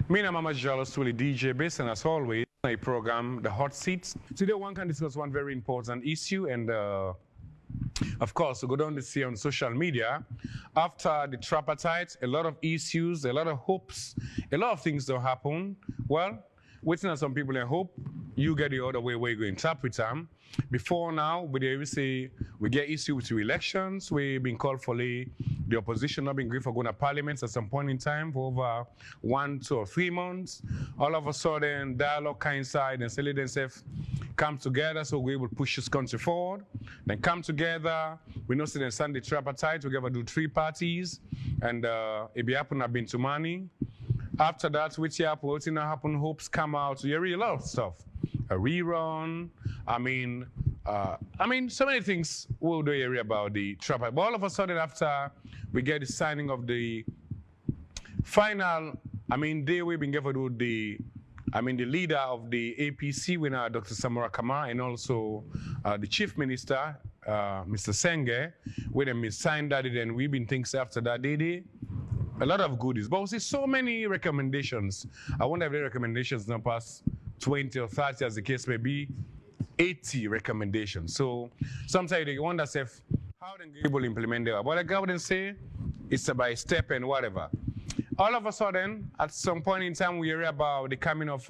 Me and Mama Jealous Willie DJ Bass, and as always, a program, The Hot Seats. Today, one can discuss one very important issue, and of course, we go down to see on social media. After the tripartite, a lot of issues, a lot of hopes, a lot of things don't happen. Well, waiting on some people and hope you get the other way where you go interpret them. Before now, we say we get issue with the elections. We've been called for the opposition not being going for going to parliament at some point in time for over 1, 2, or 3 months. All of a sudden, dialogue coincide and say themselves come together so we will push this country forward. Then come together, we know then Sunday tripartite, we ever do 3 parties, and it be happen I've been to money. After that, which happen, what's not happen, hopes come out, so you read a lot of stuff. A rerun, I mean, so many things we'll do area about the tripartite. But all of a sudden, after we get the signing of the final, day we've been given to the leader of the APC, winner, Dr. Samora Kamara, and also the chief minister, Mr. Senge, when they signed that, and we've been thinking after that, they a lot of goodies. But we see so many recommendations. I wonder if the recommendations now pass 20 or 30, as the case may be, 80 recommendations. So sometimes they wonder how they able to implement that. But like I wouldn't say it's a by step and whatever. All of a sudden, at some point in time, we hear about the coming of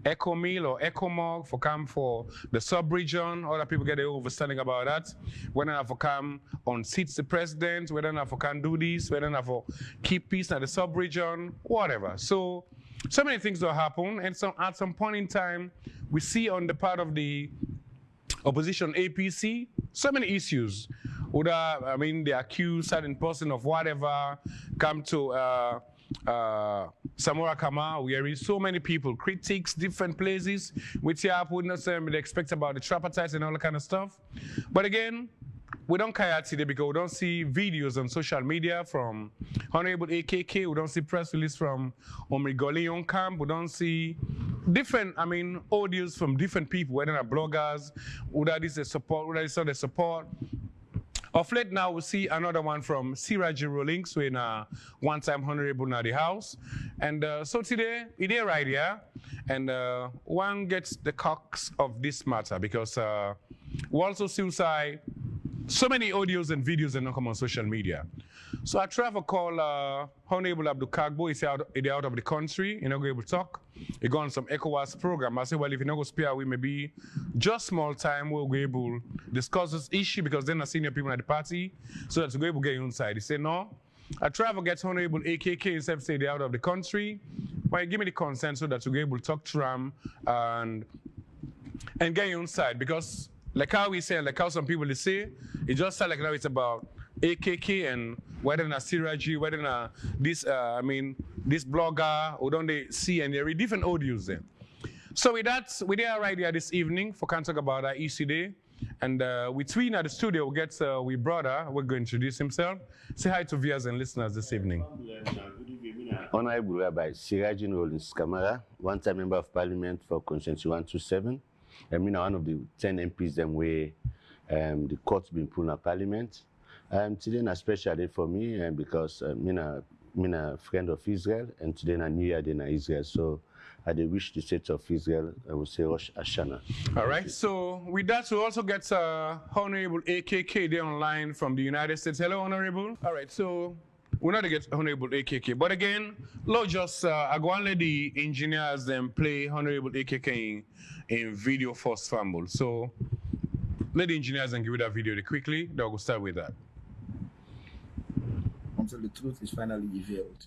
Echo Mill or Echo Mog for come for the sub-region. Other people get their understanding about that. Whether or not for come on seats the president, whether or not for can do this, whether or not for keep peace at the sub-region, whatever. So many things will happen, and so at some point in time, we see on the part of the opposition APC, so many issues. They accuse certain person of whatever, come to Samora Kama, we are in so many people, critics, different places, which would not necessarily expect about the tripartite and all that kind of stuff. But again, we don't care today because we don't see videos on social media from Honorable AKK, we don't see press release from Leone camp, we don't see different, audios from different people, whether they're bloggers, whether this is support, whether it's not the support. Of late now, we see another one from Siraji Rawlings, when one-time honorable in the House. And so today, it is right here, and one gets the crux of this matter because we also still say so many audios and videos that don't come on social media. So I try to call Honorable Abdul Kagbo. He's out of the country. He's not going to talk. He go on some ECOWAS program. I say, well, if you not go spare, we maybe just small time we'll be able to discuss this issue because then I senior people at the party, so that we're able to get inside. He said, no. I try to get Honorable AKK instead of say they're out of the country. But give me the consent so that we're able to talk to them and get you inside because like how we say, like how some people they say, it just sounds like now it's about AKK and whether or not Siraji, whether or not this, this blogger, or don't they see and they read different audios there. So with that, we are right here this evening for can talk about our issue day. And with Tween at the studio, we get we brother, we're going to introduce himself. Say hi to viewers and listeners this evening. Honorable Rabbi Siraji Rawlings Kamara, one-time member of Parliament for Constituency 127. I'm one of the 10 MPs them where the court's been put in Parliament. Today is a special day for me because I'm a friend of Israel, and today is New Year in Israel. So I wish the state of Israel, I would say Rosh Hashanah. All right, so with that, we also get Honorable AKK there online from the United States. Hello, Honorable. All right, so we're not to get Honorable AKK, but again, Lord, just I go and let the engineers then play Honorable AKK in video first fumble. So let the engineers and give you that video quickly. Then we'll start with that. Until the truth is finally revealed.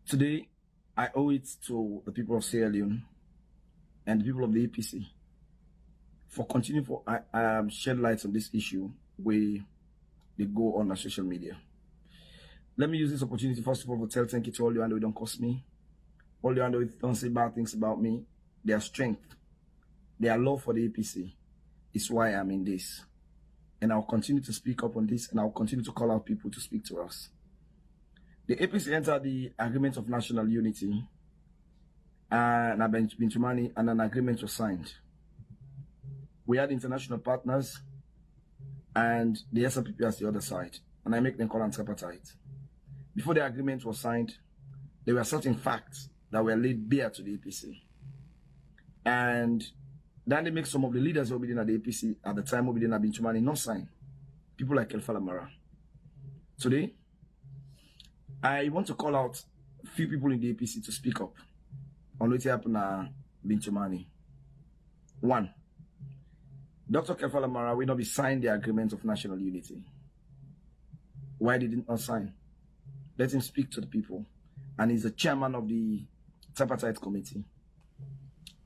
Today, I owe it to the people of Sierra Leone and the people of the APC for continuing to shed light on this issue where they go on social media. Let me use this opportunity first of all to tell thank you to all you and who don't cost me. All you and who don't say bad things about me. Their strength, their love for the APC is why I'm in this. And I'll continue to speak up on this, and I'll continue to call out people to speak to us. The APC entered the Agreement of National Unity, and Bintumani, and an agreement was signed. We had international partners, and the SLPP as the other side, and I make them call on tripartite. Before the agreement was signed, there were certain facts that were laid bare to the APC. And then they make some of the leaders who were at the APC at the time who were in Bintumani not sign. People like Kelfala Mara. Today, I want to call out a few people in the APC to speak up on what happened at Bintumani. One, Dr. Kelfala Mara will not be signed the agreement of national unity. Why did he not sign? Let him speak to the people. And he's the chairman of the Tripartite committee.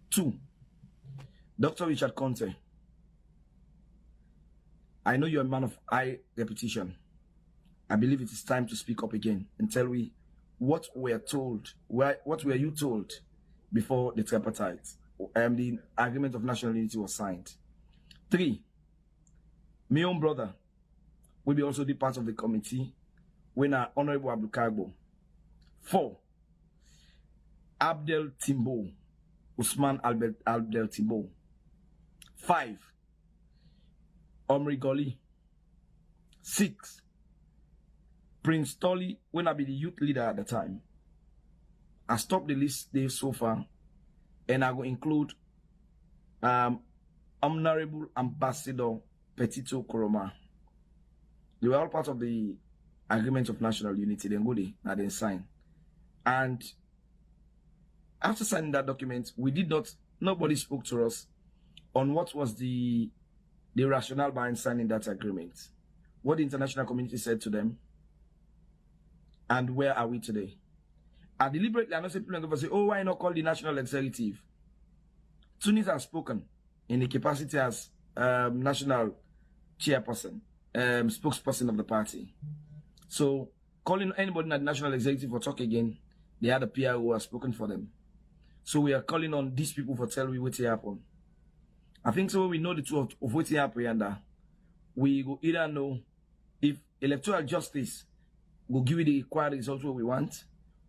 Two, Dr. Richard Conte. I know you're a man of high reputation. I believe it is time to speak up again and tell me what we are told, what were you told before the Tripartite, the agreement of national unity was signed. Three, my own brother will be also the part of the committee when our Honorable Abdul. 4, Abdel Timbo, Usman Abdel Timbo. 5, Omri Goli. 6, Prince Tolly, when I be the youth leader at the time. I stopped the list there so far, and I will include Honorable Ambassador Petito Koroma. They were all part of the agreement of national unity. Then go there, and then sign. And after signing that document, nobody spoke to us on what was the rationale behind signing that agreement, what the international community said to them, and where are we today. And deliberately, I know some people say, oh, why not call the national executive? Tunis has spoken in the capacity as national chairperson, spokesperson of the party. So, calling anybody in the national executive for talk again, they had a PR who has spoken for them. So we are calling on these people for telling me what happened. I think so we know the truth of what happened, and we will either know if electoral justice will give you the required results what we want,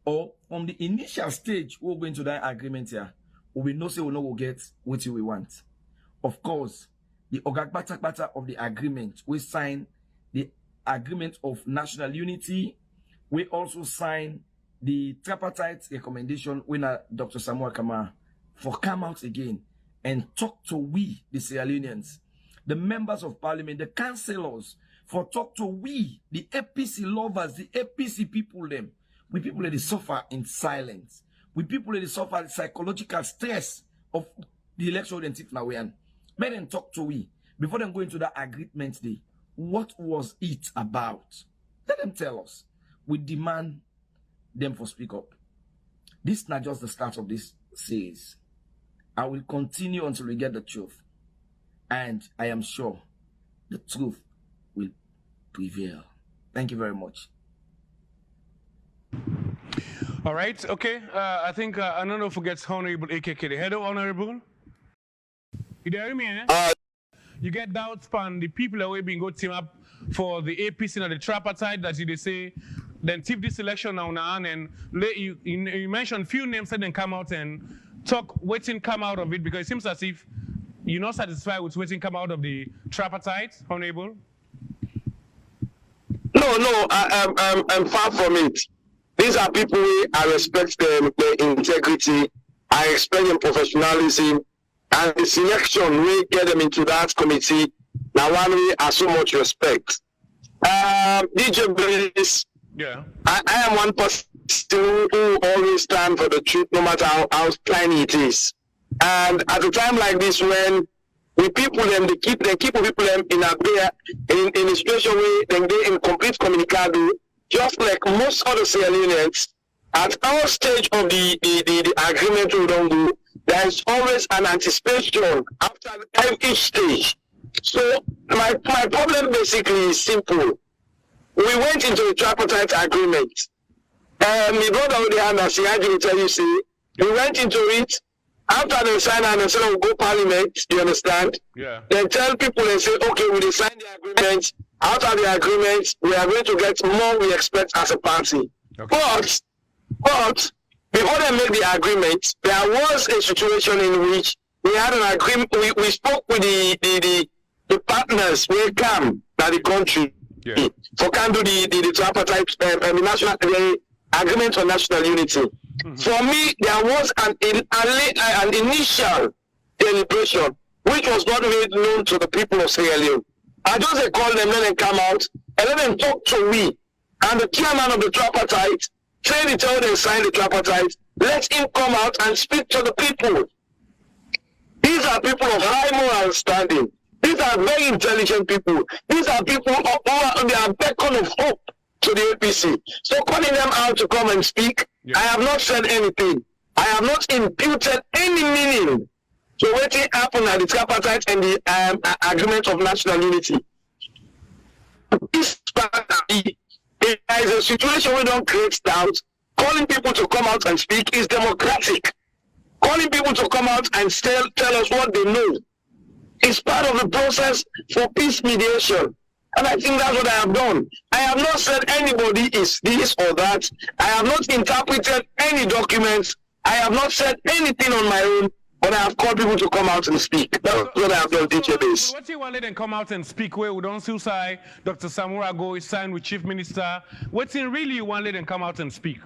or from the initial stage we're going to that agreement here, we know say we know we'll get what we want. Of course, the Ogagbata of the agreement, we sign the agreement of national unity. We also sign the tripartite recommendation when Dr. Samuel Kama for come out again and talk to we, the Sierra Leoneans, the members of parliament, the councillors, for talk to we, the APC lovers, the APC people them. We people that suffer in silence. We people that suffer psychological stress of the election now we are. Let them talk to we before them go into that agreement day. What was it about? Let them tell us. We demand them for speak up. This is not just the start of this series. I will continue until we get the truth. And I am sure the truth will prevail. Thank you very much. All right, okay. I think I don't know if forgets Honorable AKK. Hello, Honorable. You hear me, eh? You get doubts on the people that will be go team up for the APC and the tripartite that they say, then tip this election now and let you mentioned few names and then come out and talk waiting come out of it, because it seems as if you're not satisfied with waiting come out of the tripartite, Honorable. No, I'm far from it. These are people I respect them, their integrity, I respect their professionalism, and the selection we get them into that committee. Now one way I so much respect. DJ Bliss, yeah. I am one person who always stand for the truth, no matter how tiny it is. And at a time like this, when the people them they keep people them in a situation where they in complete communicado, just like most other Sierra Leoneans, at our stage of the agreement we don't go, there is always an anticipation after each stage. So my problem basically is simple. We went into a tripartite agreement. My brother with the hand as Siaji will tell you, see, we went into it. After they sign and they say, we'll go parliament, you understand? Yeah. They tell people and say, okay, we sign the agreement. After the agreement, we are going to get more we expect as a party. Okay. But before they make the agreement, there was a situation in which we had an agreement. We spoke with the partners who come to the country. Yeah. For can do the tripartite national agreement on national unity. For me, there was an initial deliberation which was not made known to the people of Sierra Leone. I just call them, let them come out, and let them talk to me. And the chairman of the Tripartite, tell them sign the Tripartite, let him come out and speak to the people. These are people of high moral standing. These are very intelligent people. These are people who are on their beacon of hope to the APC. So calling them out to come and speak, I have not said anything. I have not imputed any meaning to what happened at the Tripartite and the agreement of national unity. This is a situation we don't create doubt. Calling people to come out and speak is democratic. Calling people to come out and tell us what they know is part of the process for peace mediation. And I think that's what I have done. I have not said anybody is this or that. I have not interpreted any documents. I have not said anything on my own, but I have called people to come out and speak. That's what I have done, DJ Base. What you want them come out and speak where we don't say Dr. Samura go is signed with Chief Minister? What in really you want them come out and speak?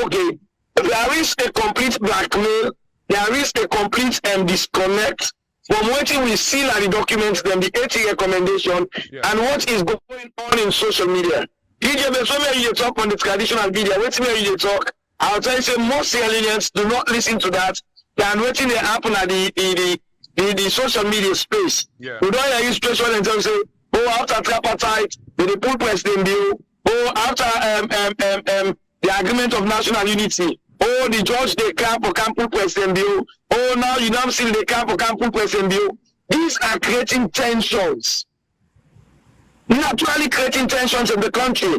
Okay. There is a complete blackmail. There is a complete disconnect from what we see like the documents, then the 80 recommendation, and what is going on in social media. DJ, when you talk on the traditional media, when you talk, I'll tell you, say most Sierra do not listen to that than waiting they happen at the social media space. Yeah. We don't hear you special and tell say, oh, after Tripartite, they pull President Bill, oh, after the agreement of national unity, oh, the judge they camp for Campus President Bill. Oh, now you don't see the camp for Campus President Bill. These are creating tensions. Naturally creating tensions in the country.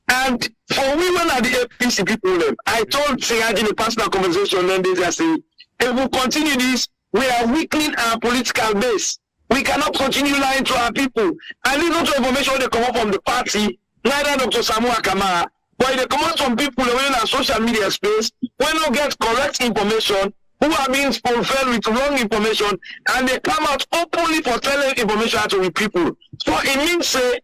And for women at the APC people, I told Siraj in a personal conversation then they say, if we continue this, we are weakening our political base. We cannot continue lying to our people. And this not information they come up from the party, neither Dr. Samura Kamara. But they come out from people in our social media space who don't get correct information, who are being fulfilled with wrong information, and they come out openly for telling information to the people. So it means, say,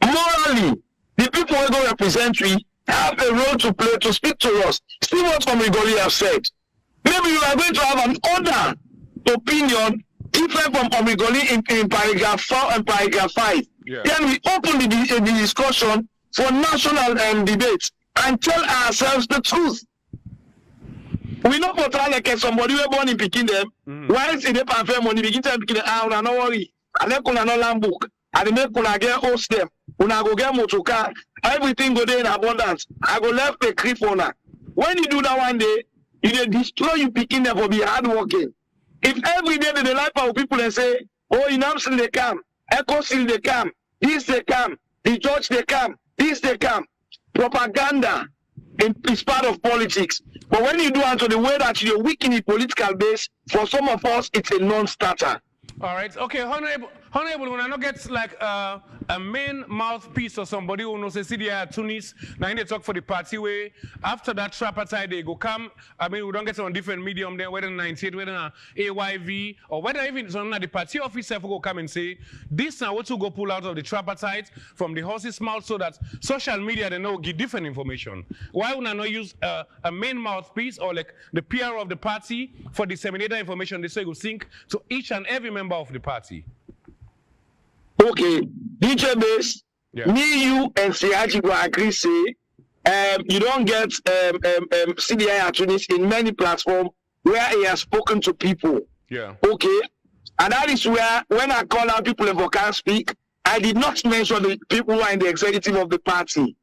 morally, the people who don't represent we have a role to play to speak to us. See what Omigoli have said. Maybe you are going to have an other opinion different from Omigoli in paragraph 4 and paragraph 5. Yeah. Then we open the discussion for national debate and tell ourselves the truth. We not portray like somebody who born in picking them. Why is it pay money begin to picking them out and no worry. And then kuna no land book. And make kuna get host them. Una go get motoka. Everything go there in abundance. I go left a cliff owner. When you do that one day, you destroy you picking them for be hardworking. If every day they like our people and say, oh, in Amsterdam they come, Echo still they come, this they come, the judge they come, this they come. Propaganda is part of politics. But when you do unto the way that you're weak in the political base, for some of us, it's a non-starter. All right. Okay, Honorable, when I not get like a main mouthpiece or somebody who knows the city at Tunis, now they talk for the party way. After that Tripartite, they go come. I mean, we don't get on different medium there, whether 98, whether AYV, or whether even some the party officer go come and say, this now what to go pull out of the Tripartite from the horse's mouth so that social media they know give different information. Why would I not use a main mouthpiece or like the PR of the party for disseminating information they say will sync to each and every member of the party? Okay, DJ Base, me, you, and Siaji will agree say, you don't get CDI attorneys in many platforms where he has spoken to people. Yeah. Okay, and that is where, when I call out people who can't speak, I did not mention the people who are in the executive of the party.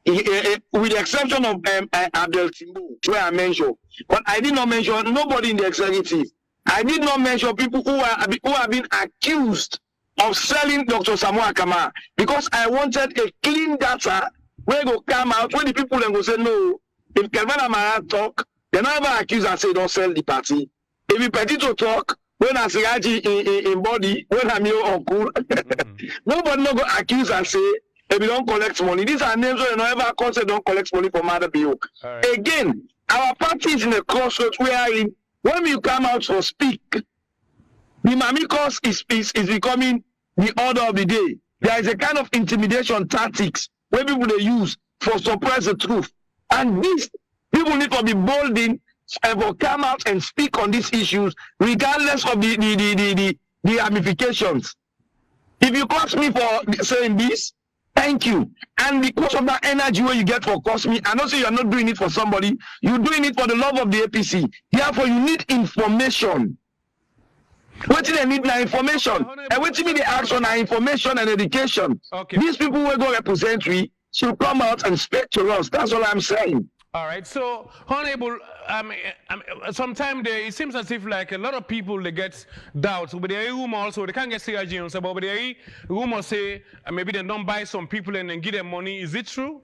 With the exception of Abdel Timbu, where I mentioned. But I did not mention nobody in the executive. I did not mention people who have been accused of selling Dr. Samura Kamara, because I wanted a clean data where go come out when the people then go say no. If Kelvin Amara talk, they never accuse and say don't sell the party. If you Petito talk, when I say in body, when I'm your uncle, nobody no go accuse and say if you don't collect money. These are names where you never say don't collect money from other people. Right. Again, our party is in a crossroads wherein when you come out to speak, the Mammy Cus is becoming the order of the day. There is a kind of intimidation tactics where people they use for suppress the truth. And these people need to be bold in and will come out and speak on these issues, regardless of the ramifications. If you curse me for saying this, thank you. And because of that energy where you get for curse me, I don't say you're not doing it for somebody, you're doing it for the love of the APC. Therefore, you need information. What do they need now? Information. And what do you mean the action are information and education? Okay. These people will go represent we should come out and speak to us. That's all I'm saying. All right. So, Honorable, sometimes it seems as if like a lot of people they get doubts. But there are rumors also they can't get serious about. But there are rumors say maybe they don't buy some people and then give them money. Is it true?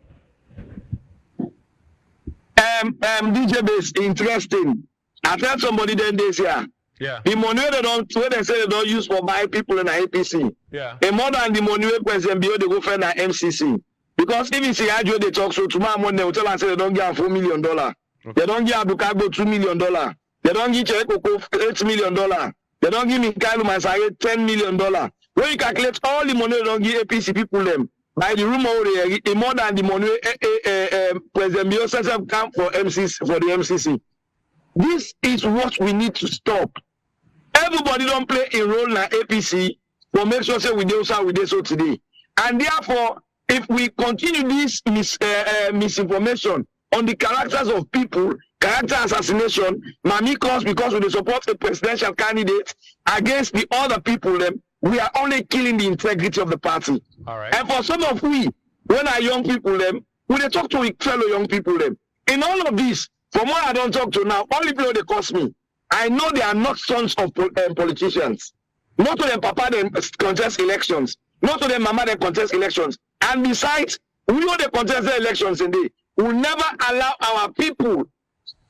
DJ Base, interesting. I tell somebody then this year. Yeah. The money they say they don't use for buy people in the APC. Yeah. And more than the money we President Bio they go find an MCC. Because even see how they talk so tomorrow morning they will tell and say they don't give $4 million. Okay. They don't give Abukago $2 million. They don't give Chekoko $8 million. They don't give Mikailu Masai $10 million. When you calculate all the money they don't give APC people them, by the rumor more than the money President Bio says come for MCC for the MCC. This is what we need to stop. Everybody don't play a role in APC for make sure say we do so today. And therefore, if we continue this misinformation on the characters of people, character assassination, Mammy Cus because we support a presidential candidate against the other people, we are only killing the integrity of the party. All right. And for some of we, when our young people, when they talk to fellow young people, in all of this, from what I don't talk to now, only people they cost me. I know they are not sons of politicians. Not to them papa they contest elections. Not to them mama they contest elections. And besides, we know they contest the elections indeed. We will never allow our people.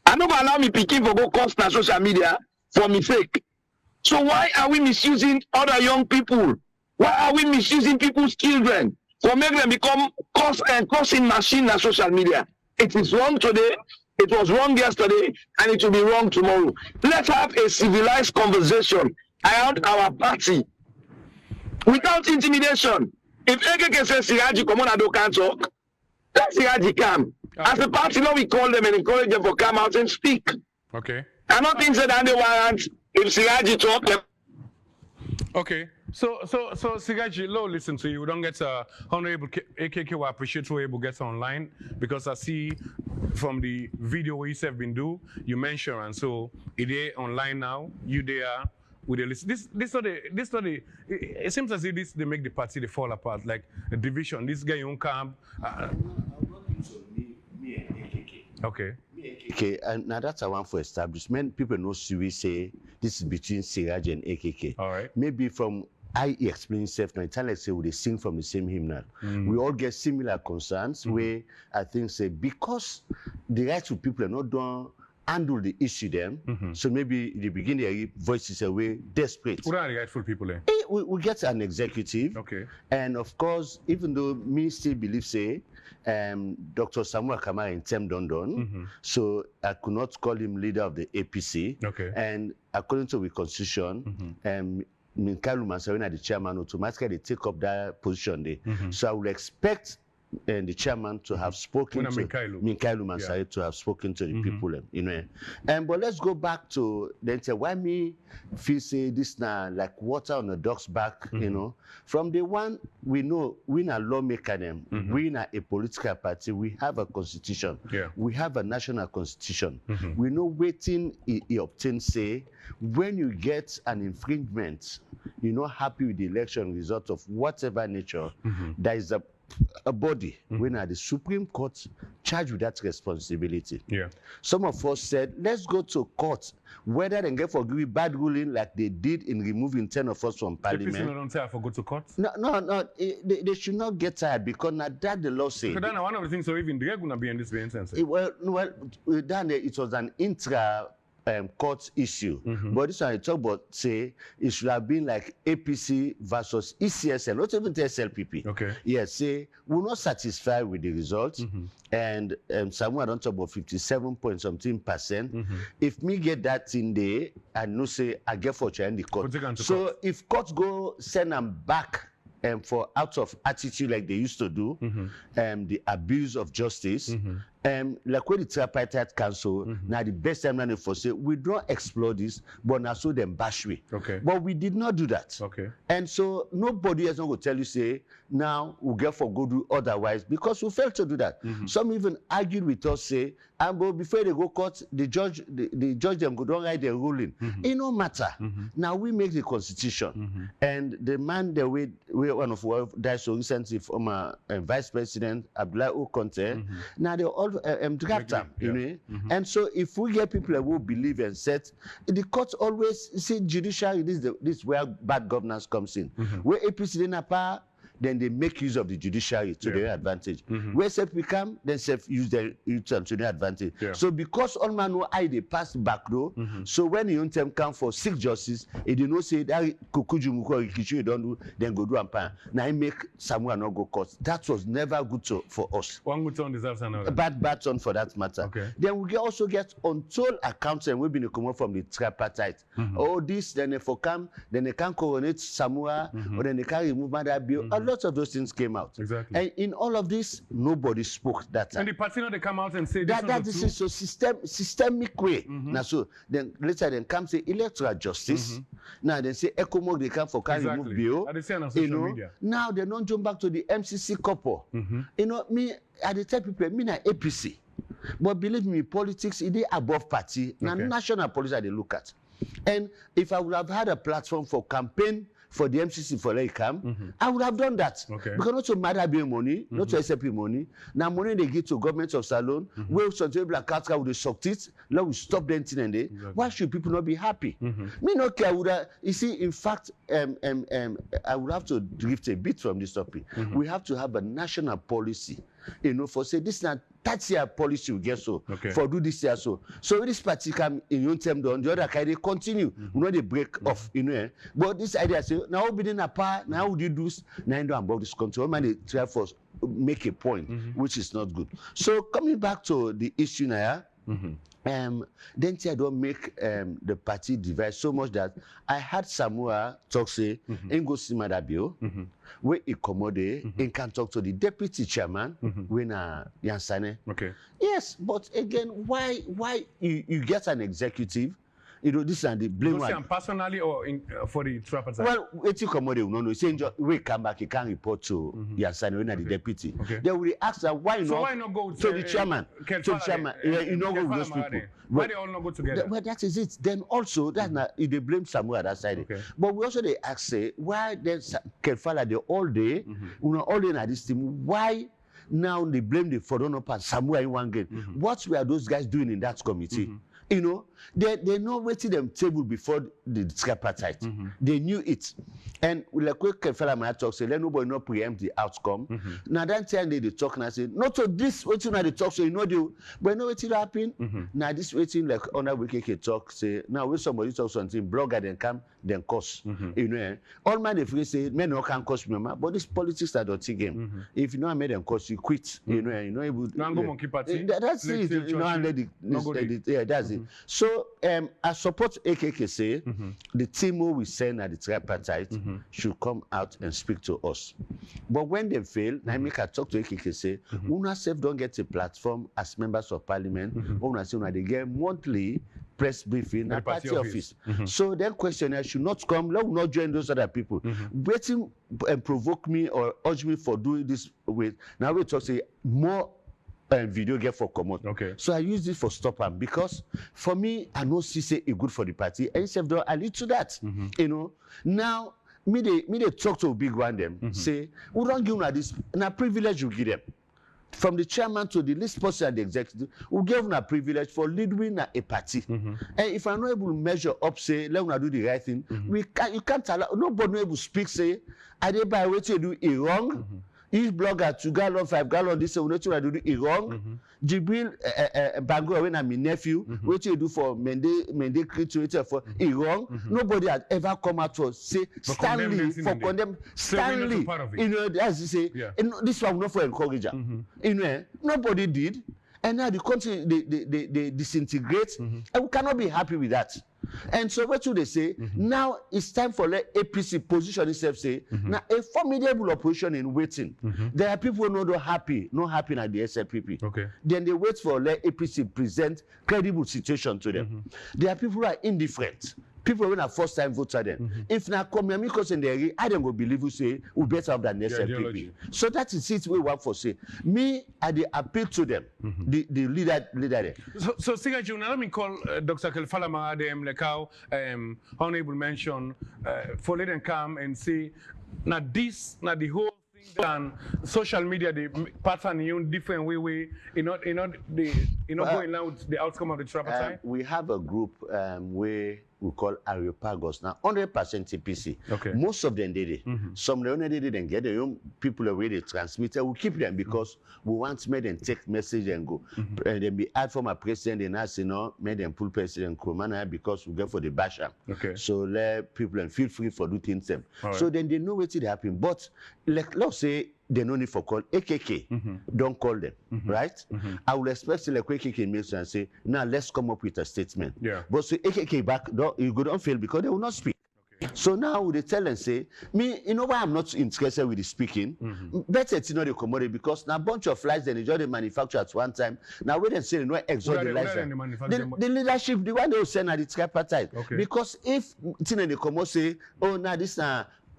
I never allow me picking for go cost on social media for mistake. So why are we misusing other young people? Why are we misusing people's children for making them become crossing machine on social media? It is wrong today. It was wrong yesterday, and it will be wrong tomorrow. Let's have a civilized conversation around our party without intimidation. If AKK says Siraji come on, I can't talk, let Siraji come. Okay. As a party, now we call them and encourage them to come out and speak. Okay. I don't think that they warrant if Siraji talk. Okay. So Siraji, listen to you. We don't get Honorable AKK will appreciate who able get online because I see from the video you have been do, you mentioned and so it is online now. You there with the list. It seems as if this they make the party they fall apart like a division. This guy won't come. Me and AKK. Okay. Okay, and now that's a one for establishment. People know we say this is between Siraj and AKK. All right. Maybe from I explain self now, it's like say we sing from the same hymnal. We all get similar concerns where I think say because the rights of people are not done handle the issue them. So maybe in the beginning their voices are way desperate. Who are the rightful people there? We get an executive. Okay. And of course, even though me still believe say Dr. Samuel Kamara in Tem Dondon, so I could not call him leader of the APC. Okay. And according to the constitution, Minkailu Mansarina, the chairman, automatically they take up that position there. So I would expect the chairman to have spoken to Minkailu Mansari to have spoken to the people, you know. But let's go back to then say why me feel say this now like water on a duck's back, you know. From the one we know we are lawmaker them, we are a political party, we have a constitution, we have a national constitution. We know waiting he obtains say when you get an infringement, you're not happy with the election result of whatever nature, there is a body when at the Supreme Court charged with that responsibility. Some of us said, let's go to court, whether they get for bad ruling like they did in removing 10 of us from parliament. The don't say I for go to court? No, they should not get tired because not that the law says. Because one of the things so even they're going to be in this instance. Well, then it was an intra court issue. But this one I talk about say it should have been like APC versus ECSL, not even the SLPP. Okay. Yes, say we're not satisfied with the results. And somewhere don't talk about 57.something%. If me get that in there, I know say I get for in the court. So if court go send them back for out of attitude like they used to do, the abuse of justice, like when the Tripartite Council, now the best time now for say, we don't explore this, but now so them bash we. Okay. But we did not do that. Okay. And so nobody is not going to tell you, say, now we'll get for go do otherwise, because we failed to do that. Some even argued with us, say, and but before they go court, the judge them go don't write the ruling. It no matter. Now we make the constitution. And the man that we one of our died so recently, former Vice President Abdullah Okonte, now they all draft them, you know. And so if we get people who believe and set, the court always say judiciary, this is where bad governance comes in. Where APC in a power, then they make use of the judiciary to their advantage. Where self become, then self use their to their advantage. So because all man know I they pass back though, so when the own term come for 6 justice, it did not say that Kukuju Rikichu don't do, then go do ampire. Now I make someone not go court. That was never good for us. One good turn deserves another. Bad turn for that matter. Okay. Then we also get untold accounts and we've been coming from the tripartite. Oh, this, then they for come, then they can coronate Samoa, or then they can remove Mother Bill. Lots of those things came out. Exactly. And in all of this, nobody spoke that time. And the party now they come out and say this is so systemic way. Now so then later then come say electoral justice. Now they say ECOMOG they come for can remove bill. They say on social media. Now they don't jump back to the MCC couple. You know, me at the tell people, me na APC. But believe me, politics it is above party. Now national politics they look at. And if I would have had a platform for campaign for the MCC for Laikam, I would have done that. Okay. Because not to matter being money, not to SLP money. Now money they give to government of Salon, where something like Katka would have sucked it, now we stop the thing and they. Why should people not be happy? Me not care. You see, in fact, I would have to drift a bit from this topic. We have to have a national policy, you know, for say this is not 30-year policy we get so for do this year so. So this party come in your term done, the other kind they continue. We know they break off, you know. But this idea say now we in a power, now would you do now do about this country. Man, they try for make a point, which is not good. So coming back to the issue now. Then I don't make the party divide so much that I had Samoa talk say, and go see Mother Bill, where he accommodate and can talk to the deputy chairman when Yansane. Okay. Yes, but again, why you get an executive? You know, this and the blame one. Personally or for the Tripartite? Well, it's commodity, no, saying we come back, he can't report to Yansane when the deputy. Then we ask that why not go to the chairman? To the chairman, you know, go with those people. Why they all not go together? Well, that is it. Then also, that's not, they blame somewhere that side. But we also they ask, say, why then Kefala the all day, you know, all day at this team, why now they blame the Fodonopa somewhere in one game? What were those guys doing in that committee? You know, they know waiting them table before the tripartite. They knew it. And like we can fella my talk say, let nobody not preempt the outcome. Now that time they talk and I say, not to this waiting at the talk, so you know do, but you know what happen? Now this waiting like on that we can talk, say, now when somebody talks something, blogger then come, then cost. You know, all man if we say men no can cost me, but this politics are dirty game. If you know I made them cost, you quit. You know, you know able monkey party. That's it, you know, and let yeah, that's it. So I support AKK say the team who we send at the tripartite should come out and speak to us. But when they fail, I make a talk to AKK say, Una self don't get a platform as members of parliament. Una say they get monthly press briefing at party office. So their questionnaire should not come. Let not join those other people. Waiting and provoke me or urge me for doing this with. Now we talk say more. Video get for common. So I use this for stop them because for me, I know see say it good for the party. And self I lead to that. You know. Now me they talk to a big one them say we don't give them this na privilege you give them. From the chairman to the least person and the executive, we give them a privilege for leading a party. And if I'm not able to measure up, say, let me do the right thing, you can't allow nobody able to speak, say, I did by what you do it wrong. Each blogger 2 gallon, 5 gallon, this will not do it wrong. Jibril Bango, when I'm my nephew, what you do for Mende creator for it wrong. Nobody had ever come out to say Stanley for condemn Stanley. You know, as you say, this one not for encourager. You know, nobody did. And now the country they disintegrate, and we cannot be happy with that. And so what should they say? Now it's time for let APC position itself say, now a formidable opposition in waiting. There are people who are not happy at the SLPP. Okay. Then they wait for let APC present credible situation to them. There are people who are indifferent. People who are first time voter then. If now Mammy Cus in the I don't go believe you say we better have than the SLPP. So that is it we work for say. Me I the appeal to them, the leader there. So Sigaju, now let me call Dr. Kelfalama Adem like how Honorable mentioned for let them come and say now this now the whole thing done social media the pattern in different way going along with the outcome of the tripartite. We have a group where we call Areopagos now 100% APC. Okay. Most of them did it. Some Leone didn't get their own people already transmitted. We keep them because we want to make them take message and go. And then be add for my president and us, made them pull president Kumana because we go for the Basham. Okay. So let people and feel free for do things them. So then they know what it happen. But like let's say they no need for call AKK. Don't call them, right? I will expect like AKK makes and say, now let's come up with a statement. Yeah. But so AKK back, you go don't fail because they will not speak. Okay. So now they tell and say, me, you know why I'm not interested with the speaking? Better it's not the commodity because now a bunch of flies they enjoy the manufacture at one time. Now when they say no exalt the license. The leadership, the one they will send at the tripartite. Okay. Because if they come out say, oh now this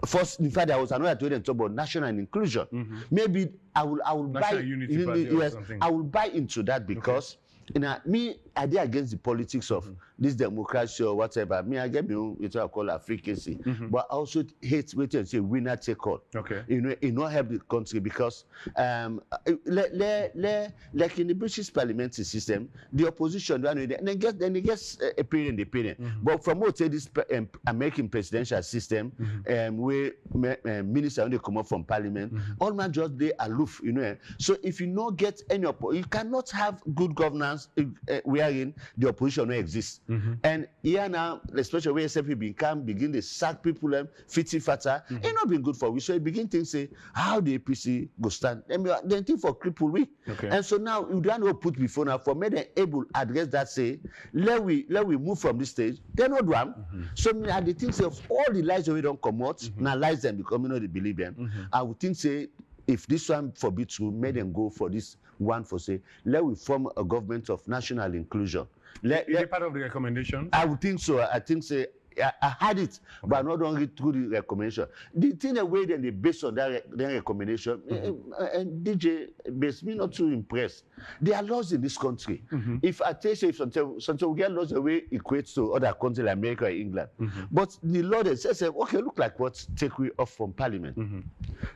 first, in fact, there was another told them about national inclusion. Maybe I will buy yes, I will buy into that because me I did against the politics of this democracy or whatever. Me I get me what I call Africancy, but I also hate wait and say winner take all. Okay, it not help the country because like in the British parliamentary system, the opposition then they get opinion. But from what say this American presidential system, where minister when they come up from parliament, all man just they aloof, So if you not get any you cannot have good governance wherein the opposition no exists. And here now, especially where SFP begin to sack people fata, it not been good for we. So you begin to say how the APC go stand. Then think for cripple we. And so now you don't know put before now for me them able address that say let we move from this stage. They not do So me I think say of all the lies we don't come out, now lies them because they believe them. I would think say if this one forbid to make them go for this one for say let we form a government of national inclusion. Is it part of the recommendation? I would think so. I think say I had it, but not only through the recommendation. The thing the way that they based on that recommendation, and DJ based me not too impressed. There are laws in this country. If I tell you if sometimes we get laws the way equates to other countries like America or England, but the law that says okay, look like what take we off from Parliament.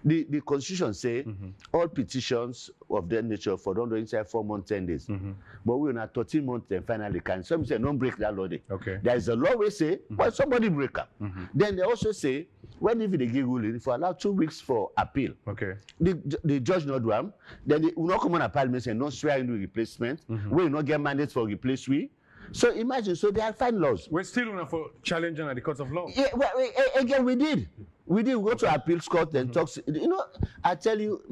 The Constitution say all petitions of that nature for don't inside 4 months, 10 days. But we're not 13 months and finally can. Some say don't break that law. Okay. There is a law we say, but somebody break up. Then they also say when if they give ruling for allow 2 weeks for appeal. Okay. The judge not do them, then they will not come on a parliament and not swear into replacement. We will not get mandates for replace we. So imagine, so they are fine laws. We're still for challenging at the court of law. Yeah, well, again, we did. We go to appeals court and talk. I tell you,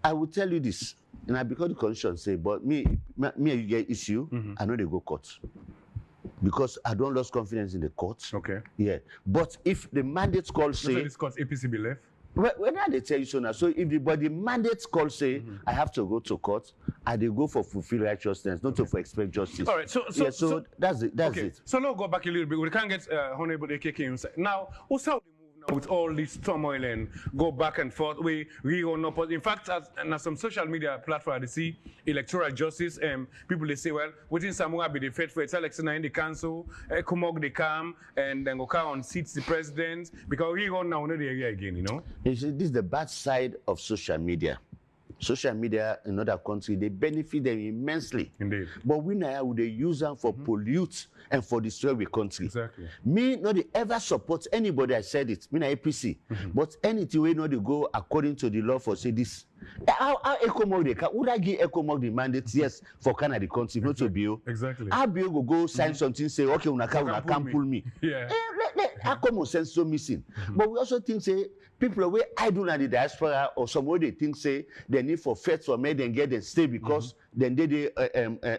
I will tell you this, and I because the constitution say, but me you get issue, I know they go court. Because I don't lose confidence in the courts. Okay. Yeah. But if the mandates call say this court APC be left. When they tell you so now, so if the mandates call say I have to go to court, I they go for fulfill righteousness, not to for expect justice. All right, so that's it. That's it. So now go back a little bit. We can't get Honorable AKK inside. Now, what's how they move now with all this turmoil and go back and forth? We run up. In fact, as some social media platform, they see electoral justice and people they say, well, within Samoa be the fed for its election in the council, Kumog they come and then go on seats the president because we run now in the area again, You see, this is the bad side of social media. Social media in other countries, they benefit them immensely. Indeed. But we now would they use them for pollute and for destroy the country. Exactly. Me not they ever support anybody. I said it. Me na APC. But anything we know they go according to the law for say this. How ECOMOG they can would I give ECOMOG the mandate yes for Canada the country not to Bio. Exactly. How Bio go sign something say okay una can pull me. Yeah. Our common sense so missing. But we also think say people where I do not the diaspora or some way they think say they need for feds for me then get them stay because then they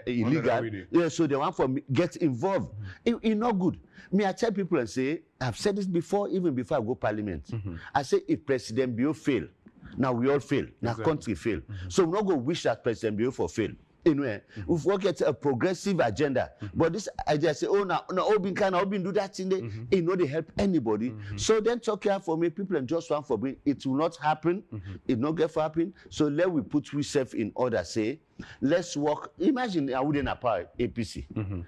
illegal. Yeah, so they want for me get involved. It's not good. Me, I tell people and say, I've said this before, even before I go parliament. I say if President Bio fail, now we all fail, now country fail. So we're not going to wish that President Bio for fail. Anyway, we've worked at a progressive agenda, but this idea say, oh, now, Obin can, Obin do that in the, you know, they help anybody. So then talk here for me, people and just want for me, it will not happen, it not get for happen. So let we put ourselves in order, say, let's work. Imagine I wouldn't apply APC.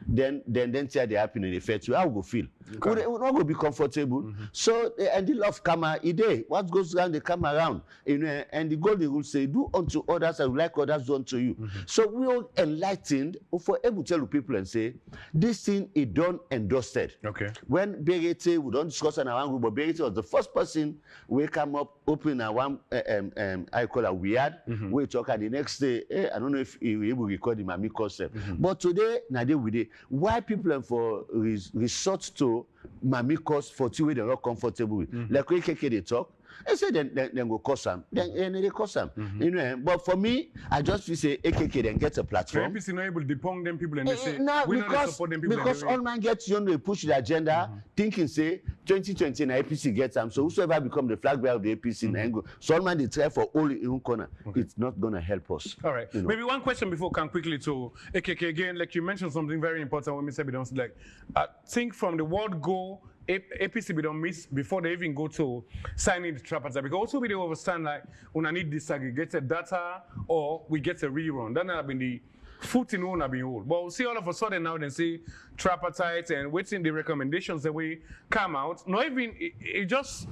Then say they happen in the fair to how we go feel. We're not going to be comfortable. So and the love come a day. What goes around, they come around. You know, and the golden rule say, do unto others and like others do unto you. So we all enlightened for able to tell people and say, this thing is done and dusted. Okay. When Berete, we don't discuss on our group, but Berete was the first person we come up, open a one I call a weird. We talk and the next day, I don't know if we will record the Mammy Cus. But today, now they with it. Why people for resort to Mammy Cus for two way they're not comfortable with. Like we they talk. I say then go cause them. Then they cause them. You know, but for me, I just feel say AKK then get a platform. The APC not able to depong them people and they say no, we not support them people. Because all man gets you know push the agenda, thinking say 2020 and APC gets them. So whosoever become the flag bearer of the APC and go. So all man they try for all in corner. It's not gonna help us. All right. You know? Maybe one question before come quickly to AKK again. Like you mentioned something very important when we said we don't like. I think from the word go. APC we don't miss before they even go to signing the Tripartite because also we don't understand like when I need disaggregated data or we get a rerun. That have been the footing won't have been old. But we'll see all of a sudden now they say Tripartite and waiting the recommendations that we come out. Not even it just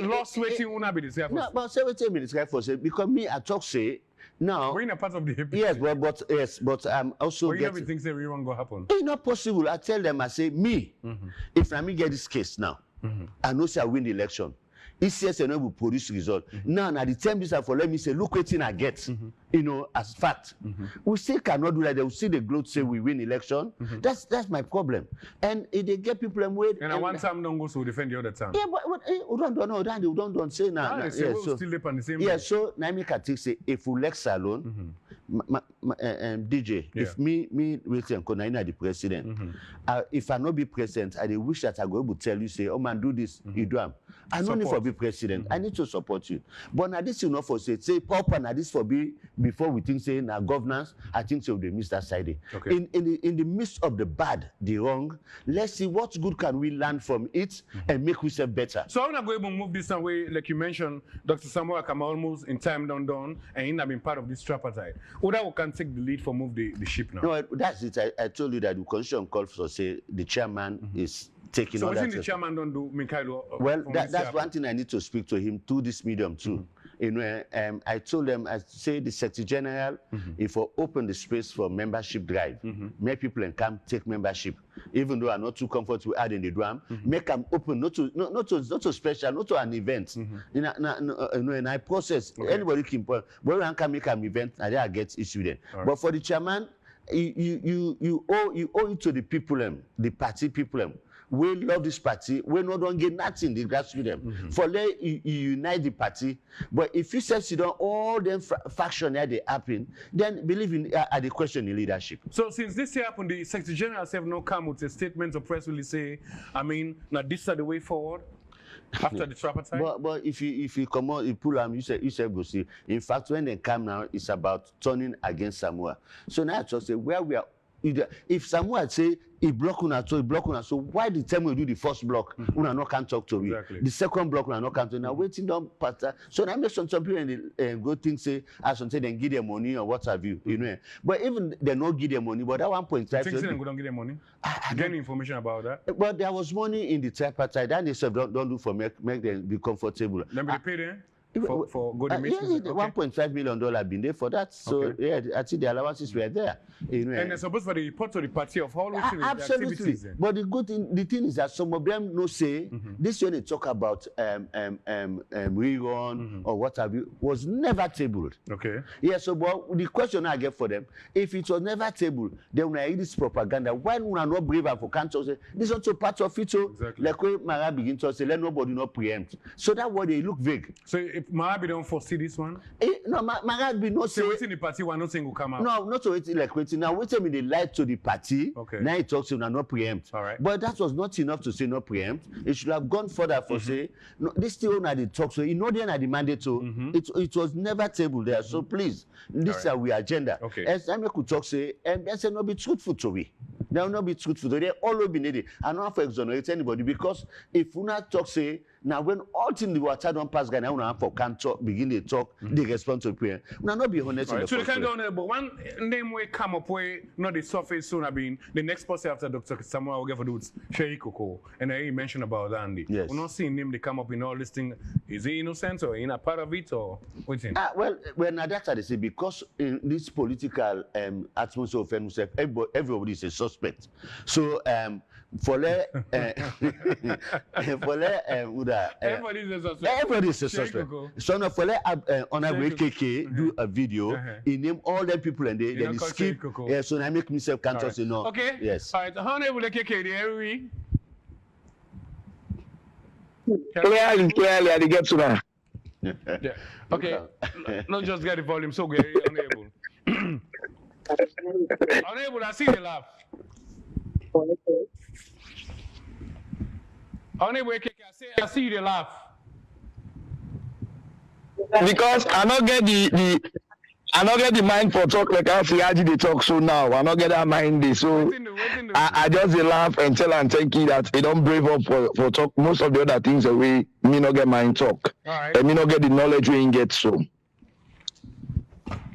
lost waiting won't have been the same. No, but 17 minutes for say because me I talk say. Now, we're in a part of the APC. Yes, but I'm also. But you never think that rerun go happen. It's not possible. I tell them, I say, me, if I get this case now, I know say I win the election. ECS and will produce result. Now, the time this for let me say, look what I get, you know, as fact. We still cannot do that. They will see the gloat say we win election. That's my problem. And if they get people and wait. And one time don't go so defend the other time. Yeah, but we don't say now. Yeah, so still live on the same. Yeah, so Naimi Katik say if we elect alone, DJ, if me wait and Konaina the president, if I not be president, I wish that I go able to tell you say, oh man, do this, you do am. I don't need for be president. I need to support you. But now this is not for say proper now this for be before we think say now governance, I think so they miss that side. Okay. In the midst of the bad, the wrong, let's see what good can we learn from it and make ourselves better. So I'm not going to move this away, like you mentioned, Dr. Samuel come almost in time down, and he not been part of this Tripartite. Or that we can take the lead for move the ship now. No, that's it. I told you that the constitution calls for say the chairman is taking all that. So what the chairman don't do, Mikhailo? Well, that's one thing I need to speak to him through this medium too. You know, I told them, I say the Secretary General, if we open the space for membership drive, make people can come take membership, even though I'm not too comfortable adding the drum, make them open, not to special, not to an event. You know, and I process anybody can, but we can make an event, and I get issued then. But for the chairman, you owe it to the people, the party people. We love this party. We not don't get nothing. The grassroots for let you unite the party. But if you say don't all them faction that they happen, then believe in the question in leadership. So since this year happened, the Secretary General have not come with a statement or press release say, I mean, now this is the way forward. After the Tripartite? But if you come out, you pull them, you say go see. In fact, when they come now, it's about turning against Samoa. So now I just say where we are. If someone say he block una so why the time we do the first block una no can talk to me the second block una no can talk now waiting down pattern so now make some people and go think say as some say then give them money or what have you you know but even they not give them money but that 1.5 think they don't give them money get information about that but there was money in the Tripartite that they said don't do for make them be comfortable then be pay them for good emissions? Yeah, $1.5 million been there for that. So yeah, I think the allowances were there. And they're supposed for the report to the party of all those absolutely. But the thing is that some of them no say this when they talk about rerun or what have you was never tabled. Okay. Yeah. So but the question I get for them, if it was never tabled, then when I hear this propaganda, why would I not brave and for cancer say this is also part of it? Exactly. Like when Mara begin to say let nobody not preempt. So that why they look vague. So if Marabi don't foresee this one? No, Marabi no say. So waiting the party one nothing will come out. No, not so waiting like waiting. Now waiting with the light to the party. Okay. Now it talks to not preempt. All right. But that was not enough to say not preempt. It should have gone further for say no. This still not the talk. So you know they are the mandate to. It was never tabled there. So please, this is our agenda. Okay. As I could talk say, and they say not be truthful to me. They will not be truthful. They all will be needed. I don't have to exonerate anybody because if we not talk say now when all things the water don't pass, now we have for can talk begin to talk. They respond to prayer. We will not be honest. Right. So they can go on, but one name will come up where not the surface soon. I mean the next person after Dr. Samuel will get for dudes Sherry Coco, and I mentioned about Andy. Yes. We're not seeing him. They come up in all this thing. Is he innocent or in a part of it or what's in? Well, now that's how they say because in this political atmosphere of himself, everybody is a suspect. So for everybody is a suspect. So now for honorable KK do a video, he name all the people and then skip. Yeah, so I make myself can't say no. Okay. Yes. All right. Honorable KK, the we. Clearly, I get to that. Yeah. Okay. Not just get the volume, so Gary, unable. Unable, I see the laugh. Unable, I see the laugh. Because I not get the mind for talk like how Siaji they talk so now. I not get that mind there. So I just laugh and tell and thank you that they don't brave up for talk most of the other things that we me not get mind talk. All right. And me not get the knowledge we ain't get so.